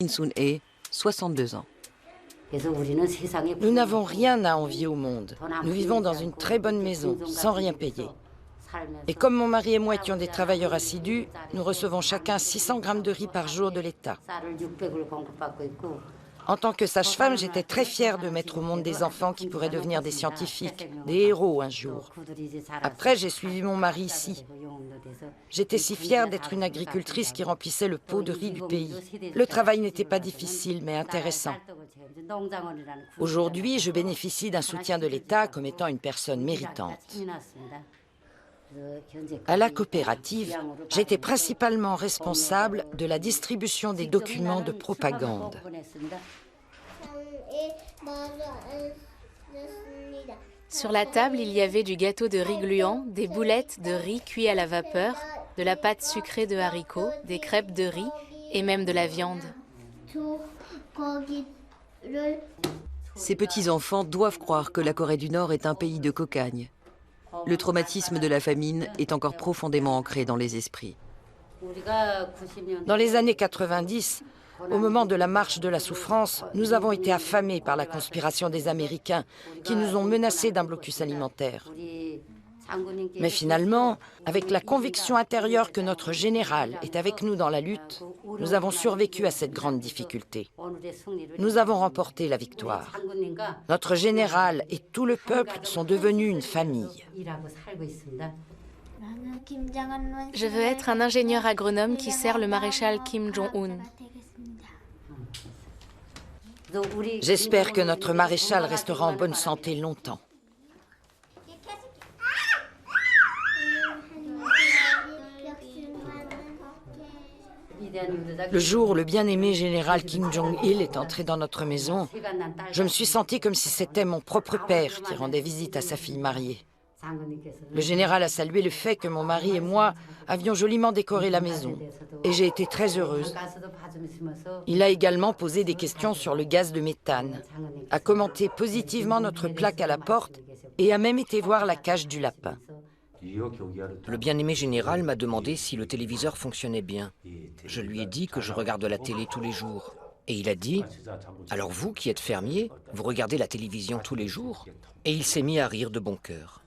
Kim Sun-hee, 62 ans. Nous n'avons rien à envier au monde. Nous vivons dans une très bonne maison, sans rien payer. Et comme mon mari et moi étions des travailleurs assidus, nous recevons chacun 600 grammes de riz par jour de l'État. En tant que sage-femme, j'étais très fière de mettre au monde des enfants qui pourraient devenir des scientifiques, des héros un jour. Après, j'ai suivi mon mari ici. J'étais si fière d'être une agricultrice qui remplissait le pot de riz du pays. Le travail n'était pas difficile, mais intéressant. Aujourd'hui, je bénéficie d'un soutien de l'État comme étant une personne méritante. À la coopérative, j'étais principalement responsable de la distribution des documents de propagande. Sur la table, il y avait du gâteau de riz gluant, des boulettes de riz cuit à la vapeur, de la pâte sucrée de haricots, des crêpes de riz et même de la viande. Ces petits-enfants doivent croire que la Corée du Nord est un pays de cocagne. Le traumatisme de la famine est encore profondément ancré dans les esprits. Dans les années 90, au moment de la marche de la souffrance, nous avons été affamés par la conspiration des Américains qui nous ont menacés d'un blocus alimentaire. Mais finalement, avec la conviction intérieure que notre général est avec nous dans la lutte, nous avons survécu à cette grande difficulté. Nous avons remporté la victoire. Notre général et tout le peuple sont devenus une famille. Je veux être un ingénieur agronome qui sert le maréchal Kim Jong-un. J'espère que notre maréchal restera en bonne santé longtemps. Le jour où le bien-aimé général Kim Jong-il est entré dans notre maison, je me suis sentie comme si c'était mon propre père qui rendait visite à sa fille mariée. Le général a salué le fait que mon mari et moi avions joliment décoré la maison, et j'ai été très heureuse. Il a également posé des questions sur le gaz de méthane, a commenté positivement notre plaque à la porte et a même été voir la cage du lapin. Le bien-aimé général m'a demandé si le téléviseur fonctionnait bien. Je lui ai dit que je regarde la télé tous les jours. Et il a dit « Alors vous qui êtes fermier, vous regardez la télévision tous les jours ?» Et il s'est mis à rire de bon cœur.